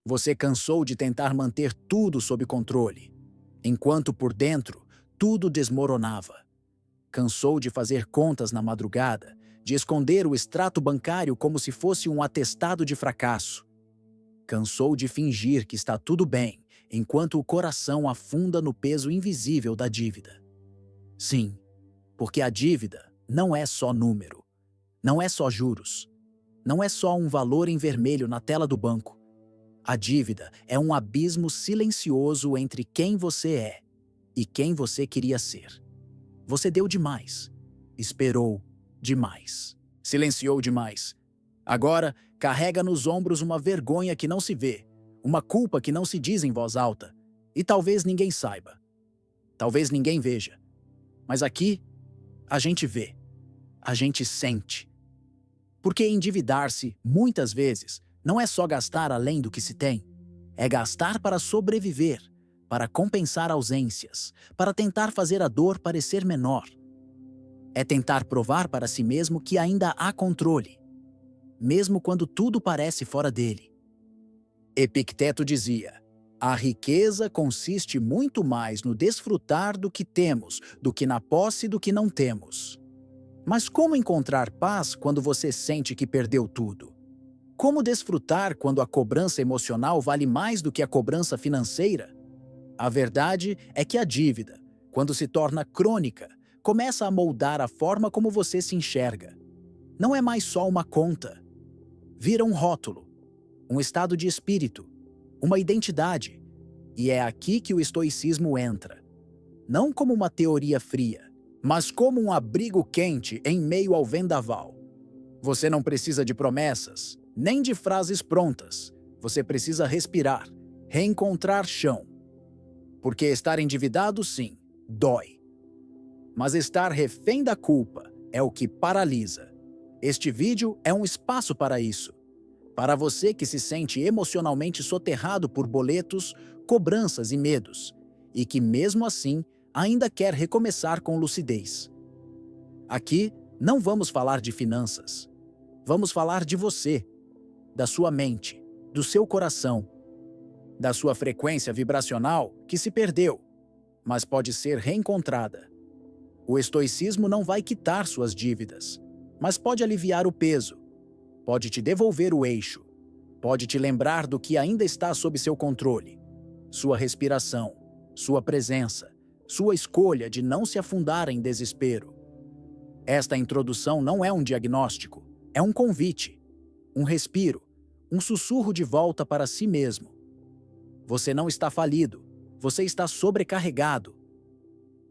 Você cansou de tentar manter tudo sob controle, enquanto por dentro tudo desmoronava. Cansou de fazer contas na madrugada, de esconder o extrato bancário como se fosse um atestado de fracasso. Cansou de fingir que está tudo bem, enquanto o coração afunda no peso invisível da dívida. Sim, porque a dívida não é só número, não é só juros, não é só um valor em vermelho na tela do banco. A dívida é um abismo silencioso entre quem você é e quem você queria ser. Você deu demais, esperou demais, silenciou demais. Agora, carrega nos ombros uma vergonha que não se vê, uma culpa que não se diz em voz alta, e talvez ninguém saiba, talvez ninguém veja. Mas aqui, a gente vê, a gente sente. Porque endividar-se, muitas vezes, não é só gastar além do que se tem, é gastar para sobreviver, para compensar ausências, para tentar fazer a dor parecer menor. É tentar provar para si mesmo que ainda há controle, mesmo quando tudo parece fora dele. Epicteto dizia: a riqueza consiste muito mais no desfrutar do que temos do que na posse do que não temos. Mas como encontrar paz quando você sente que perdeu tudo? Como desfrutar quando a cobrança emocional vale mais do que a cobrança financeira? A verdade é que a dívida, quando se torna crônica, começa a moldar a forma como você se enxerga. Não é mais só uma conta. Vira um rótulo, um estado de espírito, uma identidade. E é aqui que o estoicismo entra. Não como uma teoria fria, mas como um abrigo quente em meio ao vendaval. Você não precisa de promessas, nem de frases prontas. Você precisa respirar, reencontrar chão. Porque estar endividado, sim, dói. Mas estar refém da culpa é o que paralisa. Este vídeo é um espaço para isso. Para você que se sente emocionalmente soterrado por boletos, cobranças e medos, e que mesmo assim ainda quer recomeçar com lucidez. Aqui não vamos falar de finanças. Vamos falar de você, da sua mente, do seu coração, da sua frequência vibracional que se perdeu, mas pode ser reencontrada. O estoicismo não vai quitar suas dívidas, mas pode aliviar o peso, pode te devolver o eixo, pode te lembrar do que ainda está sob seu controle, sua respiração, sua presença, sua escolha de não se afundar em desespero. Esta introdução não é um diagnóstico, é um convite, um respiro, um sussurro de volta para si mesmo. Você não está falido, você está sobrecarregado.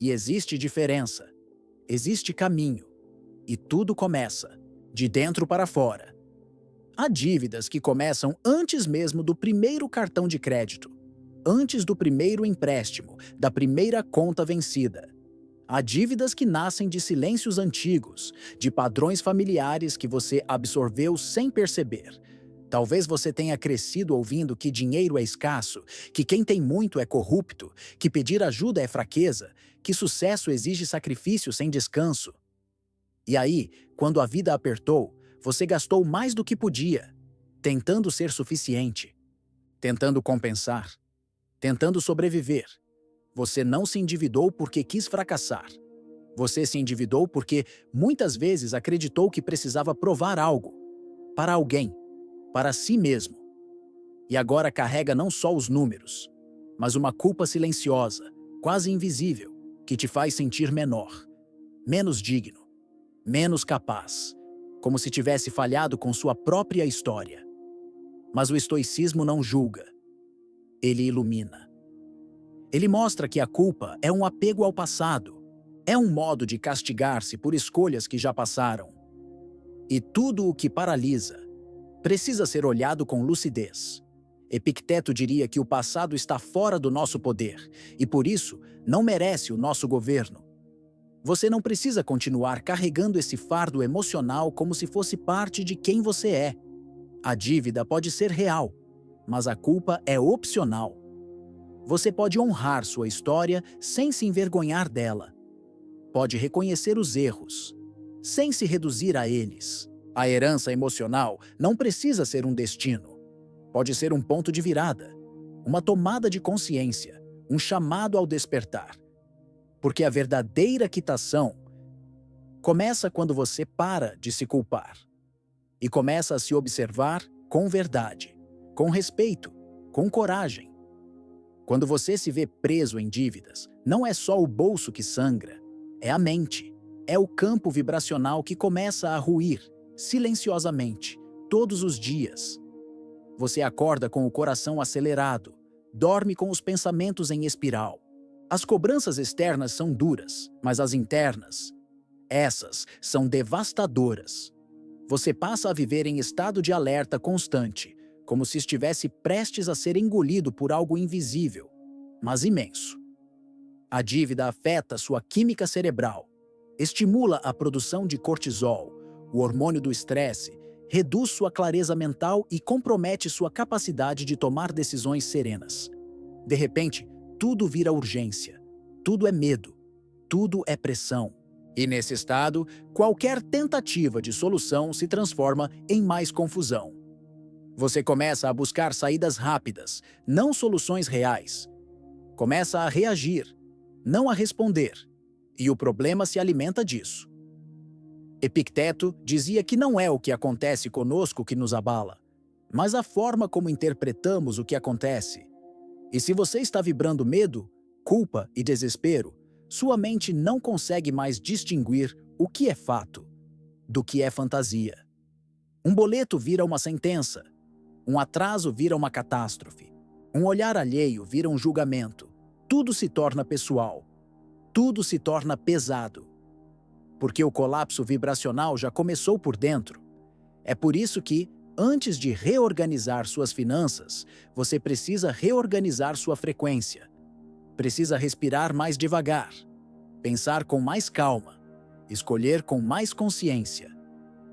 E existe diferença, existe caminho, e tudo começa, de dentro para fora. Há dívidas que começam antes mesmo do primeiro cartão de crédito, antes do primeiro empréstimo, da primeira conta vencida. Há dívidas que nascem de silêncios antigos, de padrões familiares que você absorveu sem perceber. Talvez você tenha crescido ouvindo que dinheiro é escasso, que quem tem muito é corrupto, que pedir ajuda é fraqueza, que sucesso exige sacrifício sem descanso. E aí, quando a vida apertou, você gastou mais do que podia, tentando ser suficiente, tentando compensar, tentando sobreviver. Você não se endividou porque quis fracassar. Você se endividou porque muitas vezes acreditou que precisava provar algo, para alguém, para si mesmo. E agora carrega não só os números, mas uma culpa silenciosa, quase invisível, que te faz sentir menor, menos digno, menos capaz, como se tivesse falhado com sua própria história. Mas o estoicismo não julga, ele ilumina. Ele mostra que a culpa é um apego ao passado, é um modo de castigar-se por escolhas que já passaram. E tudo o que paralisa precisa ser olhado com lucidez. Epicteto diria que o passado está fora do nosso poder e, por isso, não merece o nosso governo. Você não precisa continuar carregando esse fardo emocional como se fosse parte de quem você é. A dívida pode ser real, mas a culpa é opcional. Você pode honrar sua história sem se envergonhar dela. Pode reconhecer os erros, sem se reduzir a eles. A herança emocional não precisa ser um destino. pode ser um ponto de virada, uma tomada de consciência, um chamado ao despertar. Porque a verdadeira quitação começa quando você para de se culpar e começa a se observar com verdade, com respeito, com coragem. Quando você se vê preso em dívidas, não é só o bolso que sangra, é a mente, é o campo vibracional que começa a ruir, silenciosamente, todos os dias. Você acorda com o coração acelerado, dorme com os pensamentos em espiral. As cobranças externas são duras, mas as internas, essas são devastadoras. Você passa a viver em estado de alerta constante, como se estivesse prestes a ser engolido por algo invisível, mas imenso. A dívida afeta sua química cerebral, estimula a produção de cortisol, o hormônio do estresse, reduz sua clareza mental e compromete sua capacidade de tomar decisões serenas. De repente, tudo vira urgência, tudo é medo, tudo é pressão. E nesse estado, qualquer tentativa de solução se transforma em mais confusão. Você começa a buscar saídas rápidas, não soluções reais. Começa a reagir, não a responder. E o problema se alimenta disso. Epicteto dizia que não é o que acontece conosco que nos abala, mas a forma como interpretamos o que acontece. E se você está vibrando medo, culpa e desespero, sua mente não consegue mais distinguir o que é fato do que é fantasia. Um boleto vira uma sentença, um atraso vira uma catástrofe, um olhar alheio vira um julgamento. Tudo se torna pessoal, tudo se torna pesado. Porque o colapso vibracional já começou por dentro. É por isso que, antes de reorganizar suas finanças, você precisa reorganizar sua frequência. Precisa respirar mais devagar, pensar com mais calma, escolher com mais consciência.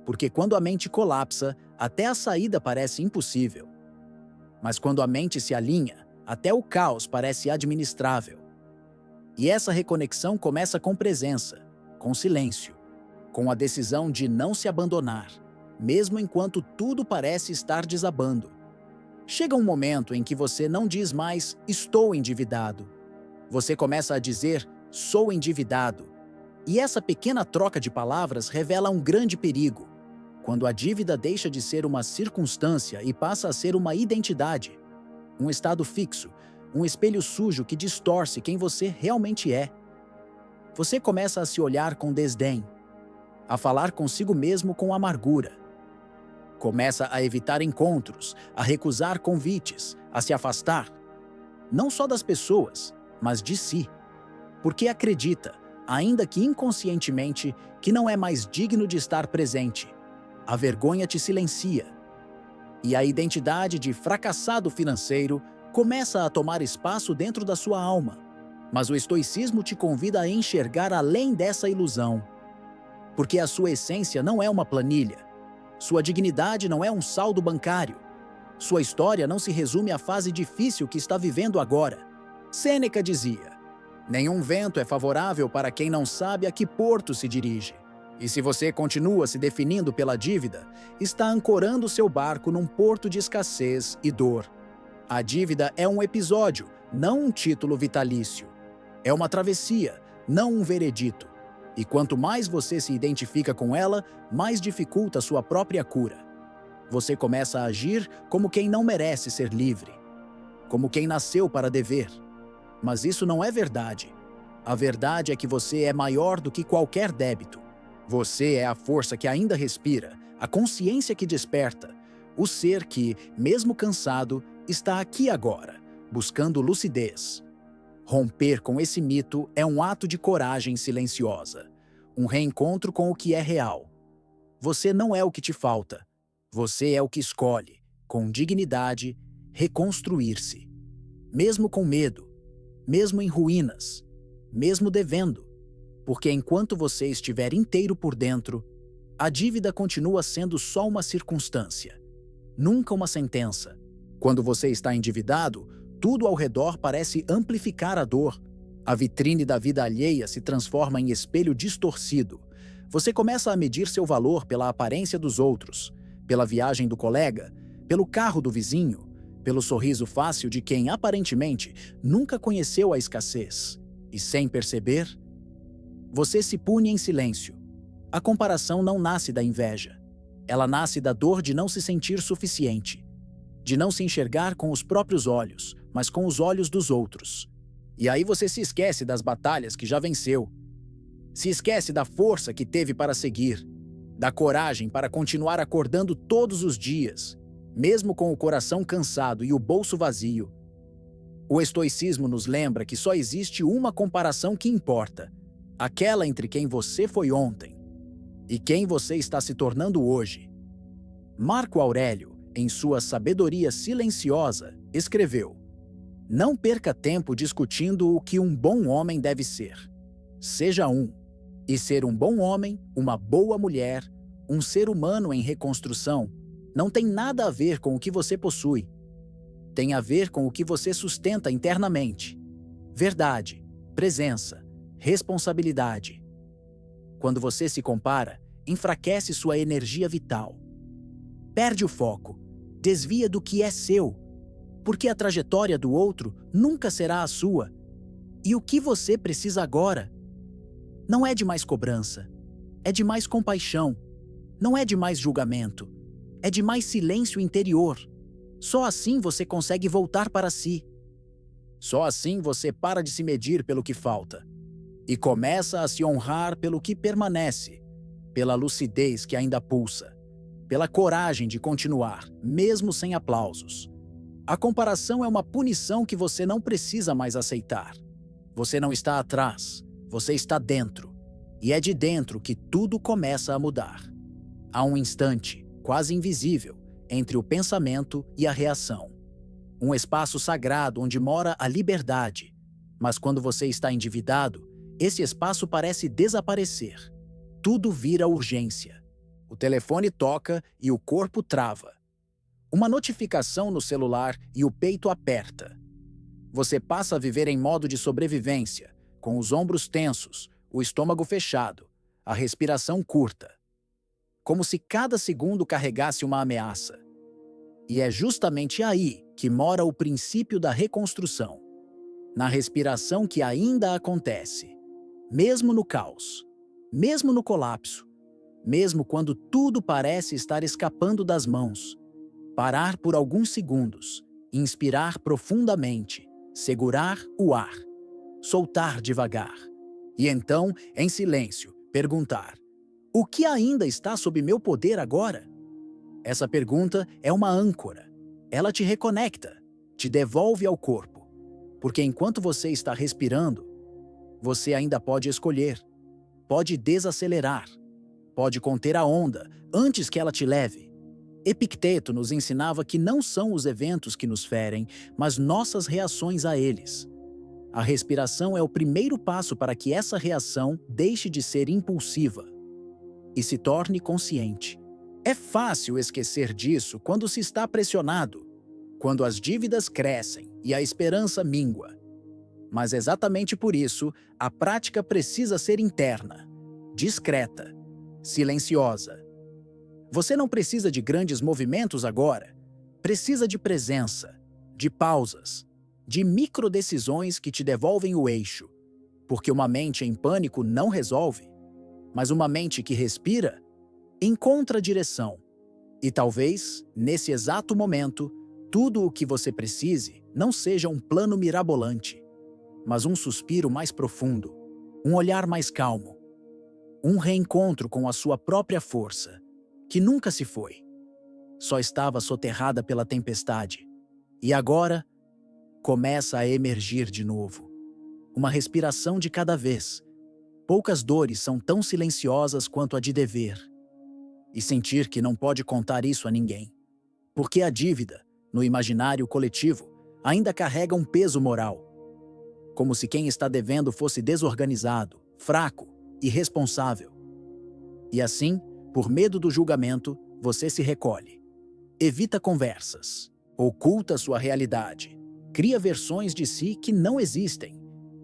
Porque quando a mente colapsa, até a saída parece impossível. Mas quando a mente se alinha, até o caos parece administrável. E essa reconexão começa com presença, com silêncio, com a decisão de não se abandonar, mesmo enquanto tudo parece estar desabando. Chega um momento em que você não diz mais "estou endividado". Você começa a dizer "sou endividado". E essa pequena troca de palavras revela um grande perigo. Quando a dívida deixa de ser uma circunstância e passa a ser uma identidade, um estado fixo, um espelho sujo que distorce quem você realmente é. Você começa a se olhar com desdém, a falar consigo mesmo com amargura. Começa a evitar encontros, a recusar convites, a se afastar, não só das pessoas, mas de si. Porque acredita, ainda que inconscientemente, que não é mais digno de estar presente. A vergonha te silencia. E a identidade de fracassado financeiro começa a tomar espaço dentro da sua alma. Mas o estoicismo te convida a enxergar além dessa ilusão. Porque a sua essência não é uma planilha. Sua dignidade não é um saldo bancário. Sua história não se resume à fase difícil que está vivendo agora. Sêneca dizia: nenhum vento é favorável para quem não sabe a que porto se dirige. E se você continua se definindo pela dívida, está ancorando seu barco num porto de escassez e dor. A dívida é um episódio, não um título vitalício. É uma travessia, não um veredito. E quanto mais você se identifica com ela, mais dificulta sua própria cura. Você começa a agir como quem não merece ser livre, como quem nasceu para dever. Mas isso não é verdade. A verdade é que você é maior do que qualquer débito. Você é a força que ainda respira, a consciência que desperta, o ser que, mesmo cansado, está aqui agora, buscando lucidez. Romper com esse mito é um ato de coragem silenciosa, um reencontro com o que é real. Você não é o que te falta, você é o que escolhe, com dignidade, reconstruir-se. Mesmo com medo, mesmo em ruínas, mesmo devendo. Porque enquanto você estiver inteiro por dentro, a dívida continua sendo só uma circunstância, nunca uma sentença. Quando você está endividado, tudo ao redor parece amplificar a dor. A vitrine da vida alheia se transforma em espelho distorcido. Você começa a medir seu valor pela aparência dos outros, pela viagem do colega, pelo carro do vizinho, pelo sorriso fácil de quem, aparentemente, nunca conheceu a escassez. E sem perceber, você se pune em silêncio. A comparação não nasce da inveja. Ela nasce da dor de não se sentir suficiente, de não se enxergar com os próprios olhos, mas com os olhos dos outros. E aí você se esquece das batalhas que já venceu. Se esquece da força que teve para seguir, da coragem para continuar acordando todos os dias, mesmo com o coração cansado e o bolso vazio. O estoicismo nos lembra que só existe uma comparação que importa, aquela entre quem você foi ontem e quem você está se tornando hoje. Marco Aurélio, em sua Sabedoria Silenciosa, escreveu: "Não perca tempo discutindo o que um bom homem deve ser. Seja um. E ser um bom homem, uma boa mulher, um ser humano em reconstrução, não tem nada a ver com o que você possui. Tem a ver com o que você sustenta internamente. Verdade, presença, responsabilidade. Quando você se compara, enfraquece sua energia vital. Perde o foco, desvia do que é seu, porque a trajetória do outro nunca será a sua. E o que você precisa agora? Não é de mais cobrança, é de mais compaixão, não é de mais julgamento, é de mais silêncio interior. Só assim você consegue voltar para si. Só assim você para de se medir pelo que falta e começa a se honrar pelo que permanece, pela lucidez que ainda pulsa, pela coragem de continuar, mesmo sem aplausos. A comparação é uma punição que você não precisa mais aceitar. Você não está atrás, você está dentro. E é de dentro que tudo começa a mudar. Há um instante, quase invisível, entre o pensamento e a reação. Um espaço sagrado onde mora a liberdade. Mas quando você está endividado, esse espaço parece desaparecer. Tudo vira urgência. O telefone toca e o corpo trava. Uma notificação no celular e o peito aperta. Você passa a viver em modo de sobrevivência, com os ombros tensos, o estômago fechado, a respiração curta. Como se cada segundo carregasse uma ameaça. E é justamente aí que mora o princípio da reconstrução. Na respiração que ainda acontece. Mesmo no caos, mesmo no colapso, mesmo quando tudo parece estar escapando das mãos. Parar por alguns segundos, inspirar profundamente, segurar o ar, soltar devagar. E então, em silêncio, perguntar: o que ainda está sob meu poder agora? Essa pergunta é uma âncora. Ela te reconecta, te devolve ao corpo. Porque enquanto você está respirando, você ainda pode escolher, pode desacelerar, pode conter a onda antes que ela te leve. Epicteto nos ensinava que não são os eventos que nos ferem, mas nossas reações a eles. A respiração é o primeiro passo para que essa reação deixe de ser impulsiva e se torne consciente. É fácil esquecer disso quando se está pressionado, quando as dívidas crescem e a esperança mingua. Mas exatamente por isso, a prática precisa ser interna, discreta, silenciosa. Você não precisa de grandes movimentos agora. Precisa de presença, de pausas, de microdecisões que te devolvem o eixo. Porque uma mente em pânico não resolve, mas uma mente que respira encontra direção. E talvez, nesse exato momento, tudo o que você precise não seja um plano mirabolante, mas um suspiro mais profundo, um olhar mais calmo, um reencontro com a sua própria força, que nunca se foi. Só estava soterrada pela tempestade. E agora, começa a emergir de novo. Uma respiração de cada vez. Poucas dores são tão silenciosas quanto a de dever. E sentir que não pode contar isso a ninguém. Porque a dívida, no imaginário coletivo, ainda carrega um peso moral. Como se quem está devendo fosse desorganizado, fraco, irresponsável. E assim, por medo do julgamento, você se recolhe. Evita conversas, oculta sua realidade, cria versões de si que não existem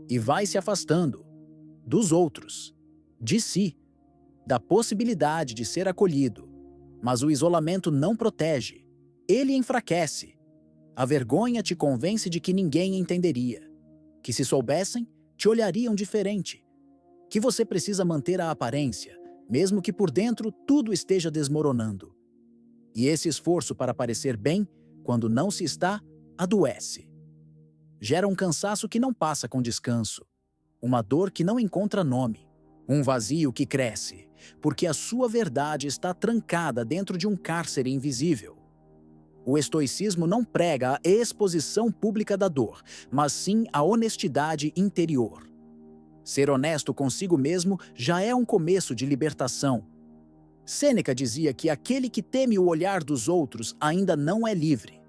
e vai se afastando dos outros, de si, da possibilidade de ser acolhido. Mas o isolamento não protege, ele enfraquece. A vergonha te convence de que ninguém entenderia, que se soubessem, te olhariam diferente, que você precisa manter a aparência, mesmo que por dentro tudo esteja desmoronando. E esse esforço para parecer bem, quando não se está, adoece. Gera um cansaço que não passa com descanso, uma dor que não encontra nome, um vazio que cresce, porque a sua verdade está trancada dentro de um cárcere invisível. O estoicismo não prega a exposição pública da dor, mas sim a honestidade interior. Ser honesto consigo mesmo já é um começo de libertação. Sêneca dizia que aquele que teme o olhar dos outros ainda não é livre.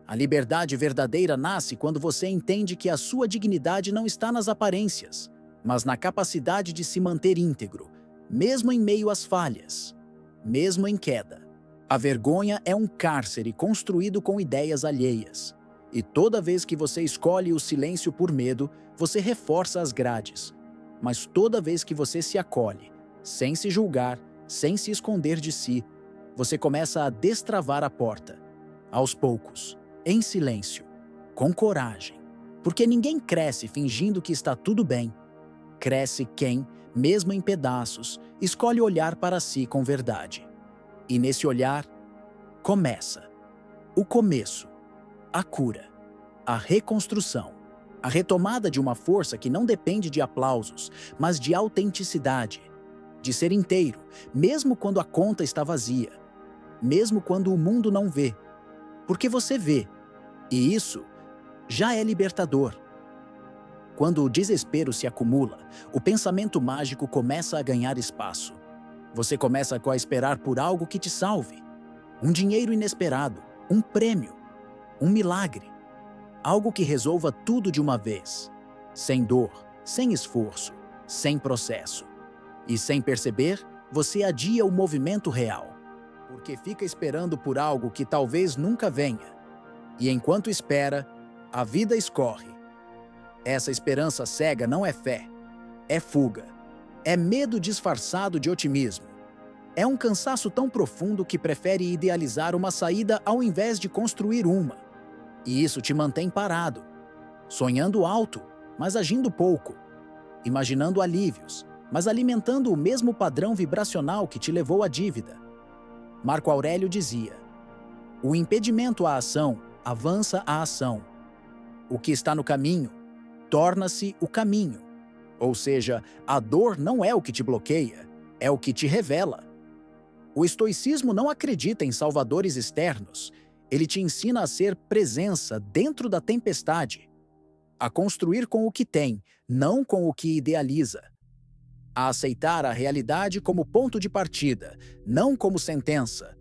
A liberdade verdadeira nasce quando você entende que a sua dignidade não está nas aparências, mas na capacidade de se manter íntegro, mesmo em meio às falhas, mesmo em queda. A vergonha é um cárcere construído com ideias alheias. E toda vez que você escolhe o silêncio por medo, você reforça as grades. Mas toda vez que você se acolhe, sem se julgar, sem se esconder de si, você começa a destravar a porta. Aos poucos, em silêncio, com coragem. Porque ninguém cresce fingindo que está tudo bem. Cresce quem, mesmo em pedaços, escolhe olhar para si com verdade. E nesse olhar, começa o começo, a cura, a reconstrução, a retomada de uma força que não depende de aplausos, mas de autenticidade, de ser inteiro, mesmo quando a conta está vazia, mesmo quando o mundo não vê, porque você vê, e isso já é libertador. Quando o desespero se acumula, o pensamento mágico começa a ganhar espaço. Você começa a esperar por algo que te salve. Um dinheiro inesperado, um prêmio, um milagre. Algo que resolva tudo de uma vez. Sem dor, sem esforço, sem processo. E sem perceber, você adia o movimento real. Porque fica esperando por algo que talvez nunca venha. E enquanto espera, a vida escorre. Essa esperança cega não é fé, é fuga. É medo disfarçado de otimismo. É um cansaço tão profundo que prefere idealizar uma saída ao invés de construir uma. E isso te mantém parado, sonhando alto, mas agindo pouco, imaginando alívios, mas alimentando o mesmo padrão vibracional que te levou à dívida. Marco Aurélio dizia: o impedimento à ação avança a ação. O que está no caminho torna-se o caminho. Ou seja, a dor não é o que te bloqueia, é o que te revela. O estoicismo não acredita em salvadores externos. Ele te ensina a ser presença dentro da tempestade, a construir com o que tem, não com o que idealiza, a aceitar a realidade como ponto de partida, não como sentença.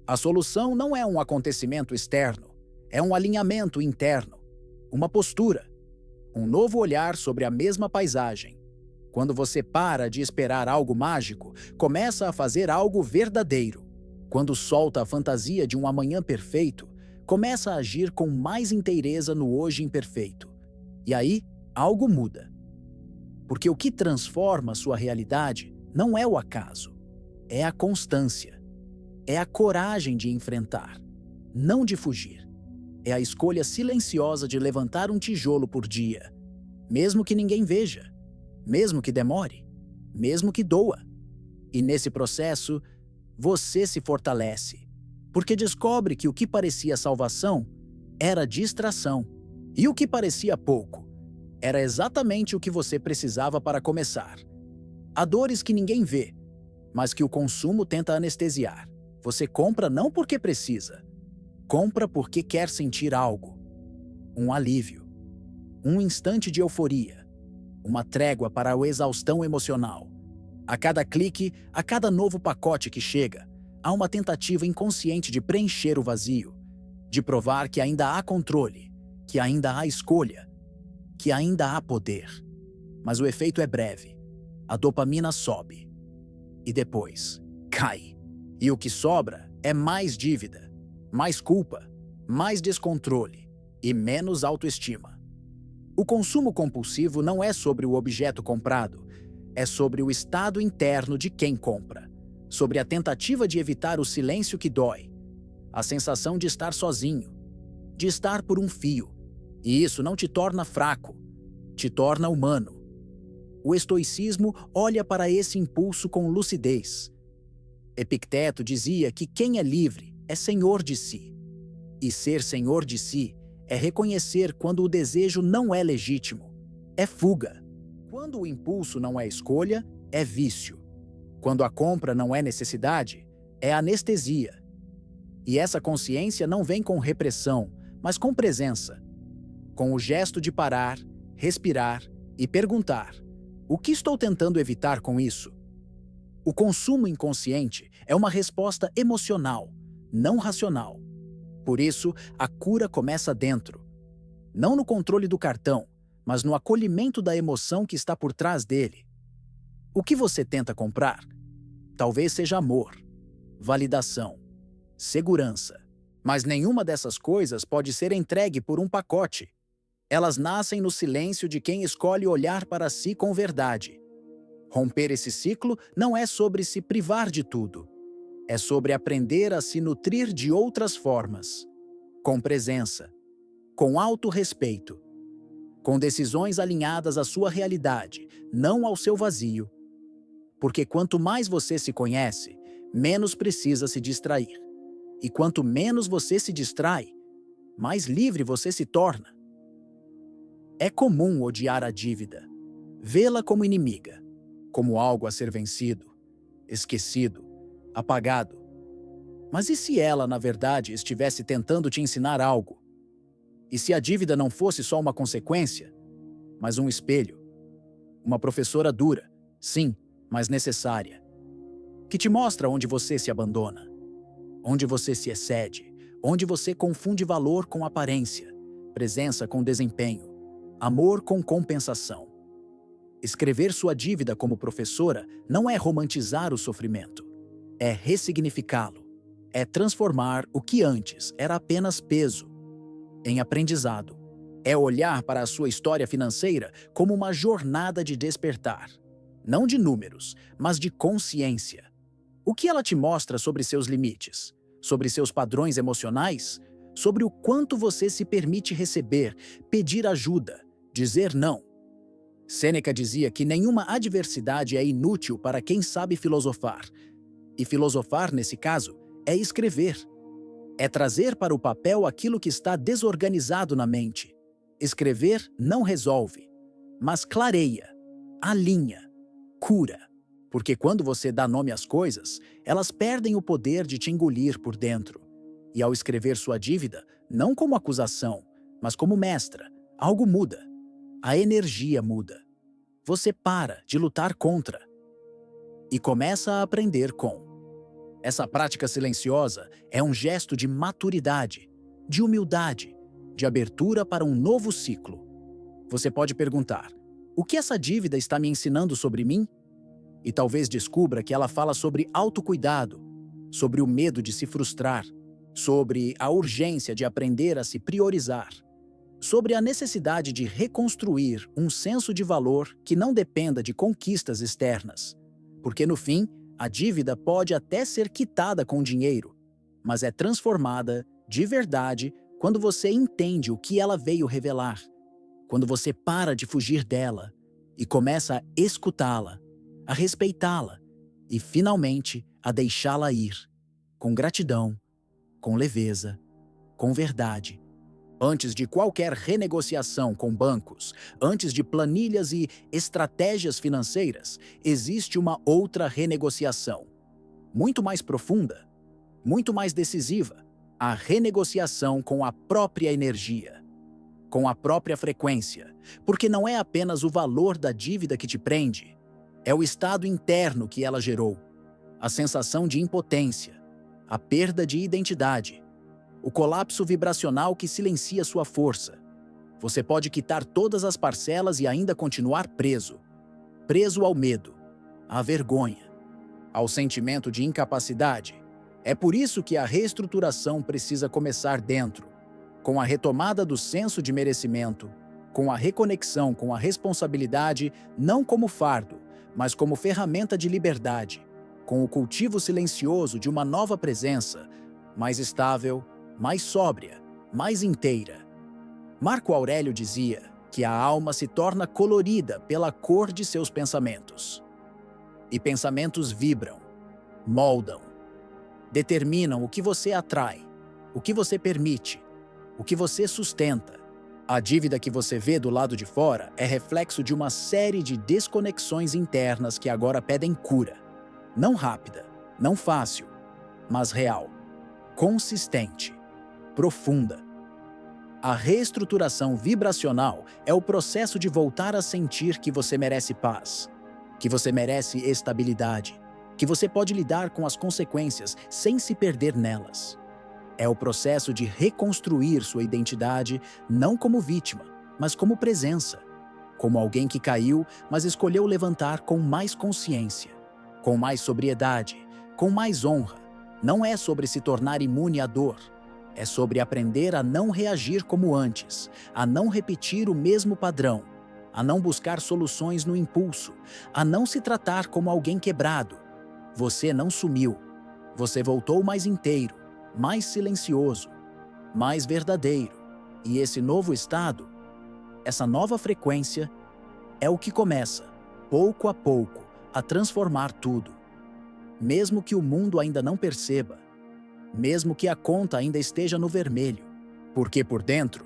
A solução não é um acontecimento externo, é um alinhamento interno, uma postura, um novo olhar sobre a mesma paisagem. Quando você para de esperar algo mágico, começa a fazer algo verdadeiro. Quando solta a fantasia de um amanhã perfeito, começa a agir com mais inteireza no hoje imperfeito. E aí, algo muda. Porque o que transforma sua realidade não é o acaso, é a constância. É a coragem de enfrentar, não de fugir. É a escolha silenciosa de levantar um tijolo por dia, mesmo que ninguém veja, mesmo que demore, mesmo que doa. E nesse processo, você se fortalece, porque descobre que o que parecia salvação era distração, e o que parecia pouco era exatamente o que você precisava para começar. Há dores que ninguém vê, mas que o consumo tenta anestesiar. Você compra não porque precisa, compra porque quer sentir algo. Um alívio, um instante de euforia, uma trégua para a exaustão emocional. A cada clique, a cada novo pacote que chega, há uma tentativa inconsciente de preencher o vazio, de provar que ainda há controle, que ainda há escolha, que ainda há poder. Mas o efeito é breve. A dopamina sobe. E depois, cai. E o que sobra é mais dívida, mais culpa, mais descontrole e menos autoestima. O consumo compulsivo não é sobre o objeto comprado, é sobre o estado interno de quem compra, sobre a tentativa de evitar o silêncio que dói, a sensação de estar sozinho, de estar por um fio. E isso não te torna fraco, te torna humano. O estoicismo olha para esse impulso com lucidez. Epicteto dizia que quem é livre é senhor de si. E ser senhor de si é reconhecer quando o desejo não é legítimo, é fuga. Quando o impulso não é escolha, é vício. Quando a compra não é necessidade, é anestesia. E essa consciência não vem com repressão, mas com presença. Com o gesto de parar, respirar e perguntar: o que estou tentando evitar com isso? O consumo inconsciente é uma resposta emocional, não racional. Por isso, a cura começa dentro. Não no controle do cartão, mas no acolhimento da emoção que está por trás dele. O que você tenta comprar? Talvez seja amor, validação, segurança. Mas nenhuma dessas coisas pode ser entregue por um pacote. Elas nascem no silêncio de quem escolhe olhar para si com verdade. Romper esse ciclo não é sobre se privar de tudo. É sobre aprender a se nutrir de outras formas. Com presença, com autorrespeito, com decisões alinhadas à sua realidade, não ao seu vazio. Porque quanto mais você se conhece, menos precisa se distrair. E quanto menos você se distrai, mais livre você se torna. É comum odiar a dívida, vê-la como inimiga, como algo a ser vencido, esquecido, apagado. Mas e se ela, na verdade, estivesse tentando te ensinar algo? E se a dívida não fosse só uma consequência, mas um espelho? Uma professora dura, sim, mas necessária, que te mostra onde você se abandona, onde você se excede, onde você confunde valor com aparência, presença com desempenho, amor com compensação. Escrever sua dívida como professora não é romantizar o sofrimento, é ressignificá-lo, é transformar o que antes era apenas peso em aprendizado, é olhar para a sua história financeira como uma jornada de despertar, não de números, mas de consciência. O que ela te mostra sobre seus limites, sobre seus padrões emocionais, sobre o quanto você se permite receber, pedir ajuda, dizer não. Sêneca dizia que nenhuma adversidade é inútil para quem sabe filosofar. E filosofar, nesse caso, é escrever. É trazer para o papel aquilo que está desorganizado na mente. Escrever não resolve, mas clareia, alinha, cura. Porque quando você dá nome às coisas, elas perdem o poder de te engolir por dentro. E ao escrever sua dívida, não como acusação, mas como mestra, algo muda. A energia muda. Você para de lutar contra e começa a aprender com. Essa prática silenciosa é um gesto de maturidade, de humildade, de abertura para um novo ciclo. Você pode perguntar: o que essa dívida está me ensinando sobre mim? E talvez descubra que ela fala sobre autocuidado, sobre o medo de se frustrar, sobre a urgência de aprender a se priorizar, sobre a necessidade de reconstruir um senso de valor que não dependa de conquistas externas. Porque, no fim, a dívida pode até ser quitada com dinheiro, mas é transformada, de verdade, quando você entende o que ela veio revelar, quando você para de fugir dela e começa a escutá-la, a respeitá-la e, finalmente, a deixá-la ir, com gratidão, com leveza, com verdade. Antes de qualquer renegociação com bancos, antes de planilhas e estratégias financeiras, existe uma outra renegociação, muito mais profunda, muito mais decisiva, a renegociação com a própria energia, com a própria frequência, porque não é apenas o valor da dívida que te prende, é o estado interno que ela gerou, a sensação de impotência, a perda de identidade, o colapso vibracional que silencia sua força. Você pode quitar todas as parcelas e ainda continuar preso. Preso ao medo, à vergonha, ao sentimento de incapacidade. É por isso que a reestruturação precisa começar dentro, com a retomada do senso de merecimento, com a reconexão com a responsabilidade não como fardo, mas como ferramenta de liberdade, com o cultivo silencioso de uma nova presença, mais estável, mais sóbria, mais inteira. Marco Aurélio dizia que a alma se torna colorida pela cor de seus pensamentos. E pensamentos vibram, moldam, determinam o que você atrai, o que você permite, o que você sustenta. A dívida que você vê do lado de fora é reflexo de uma série de desconexões internas que agora pedem cura. Não rápida, não fácil, mas real, consistente, profunda. A reestruturação vibracional é o processo de voltar a sentir que você merece paz, que você merece estabilidade, que você pode lidar com as consequências sem se perder nelas. É o processo de reconstruir sua identidade não como vítima, mas como presença, como alguém que caiu, mas escolheu levantar com mais consciência, com mais sobriedade, com mais honra. Não é sobre se tornar imune à dor. É sobre aprender a não reagir como antes, a não repetir o mesmo padrão, a não buscar soluções no impulso, a não se tratar como alguém quebrado. Você não sumiu. Você voltou mais inteiro, mais silencioso, mais verdadeiro. E esse novo estado, essa nova frequência, é o que começa, pouco a pouco, a transformar tudo. Mesmo que o mundo ainda não perceba, mesmo que a conta ainda esteja no vermelho, porque por dentro,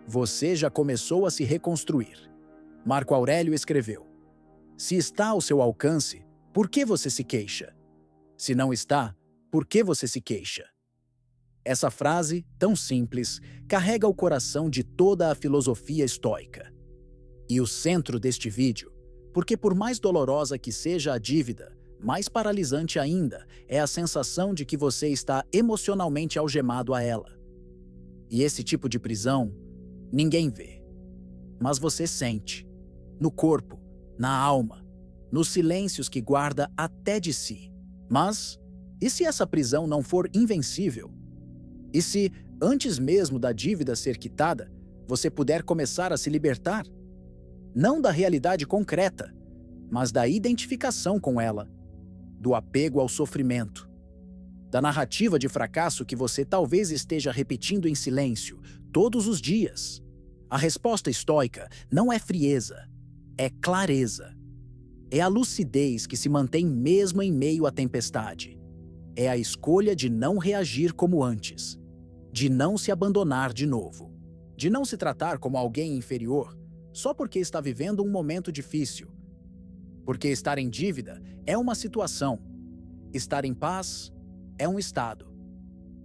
você já começou a se reconstruir. Marco Aurélio escreveu: se está ao seu alcance, por que você se queixa? Se não está, por que você se queixa? Essa frase, tão simples, carrega o coração de toda a filosofia estoica. E o centro deste vídeo, porque por mais dolorosa que seja a dívida, mais paralisante ainda é a sensação de que você está emocionalmente algemado a ela. E esse tipo de prisão, ninguém vê. Mas você sente, no corpo, na alma, nos silêncios que guarda até de si. Mas, e se essa prisão não for invencível? E se, antes mesmo da dívida ser quitada, você puder começar a se libertar? Não da realidade concreta, mas da identificação com ela, do apego ao sofrimento, da narrativa de fracasso que você talvez esteja repetindo em silêncio todos os dias. A resposta estoica não é frieza, é clareza. É a lucidez que se mantém mesmo em meio à tempestade. É a escolha de não reagir como antes, de não se abandonar de novo, de não se tratar como alguém inferior só porque está vivendo um momento difícil. Porque estar em dívida é uma situação, estar em paz é um estado.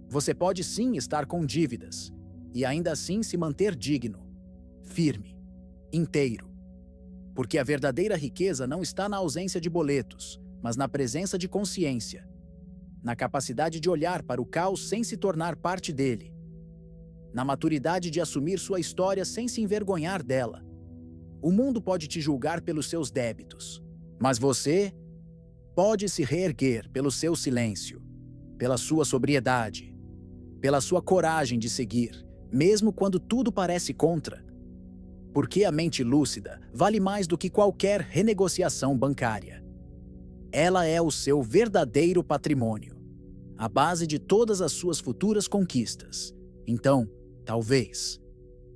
Você pode sim estar com dívidas e ainda assim se manter digno, firme, inteiro. Porque a verdadeira riqueza não está na ausência de boletos, mas na presença de consciência, na capacidade de olhar para o caos sem se tornar parte dele, na maturidade de assumir sua história sem se envergonhar dela. O mundo pode te julgar pelos seus débitos, mas você pode se reerguer pelo seu silêncio, pela sua sobriedade, pela sua coragem de seguir, mesmo quando tudo parece contra. Porque a mente lúcida vale mais do que qualquer renegociação bancária. Ela é o seu verdadeiro patrimônio, a base de todas as suas futuras conquistas. Então, talvez,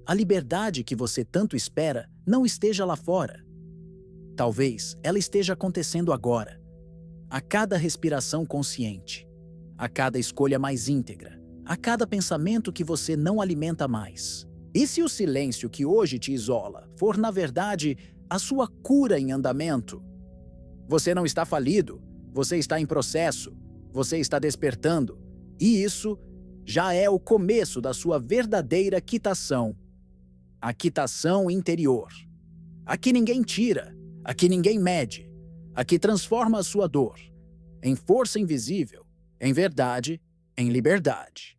a liberdade que você tanto espera não esteja lá fora. Talvez ela esteja acontecendo agora, a cada respiração consciente, a cada escolha mais íntegra, a cada pensamento que você não alimenta mais. E se o silêncio que hoje te isola for, na verdade, a sua cura em andamento? Você não está falido, você está em processo, você está despertando, e isso já é o começo da sua verdadeira quitação. A quitação interior. A que ninguém tira, a que ninguém mede, a que transforma a sua dor em força invisível, em verdade, em liberdade.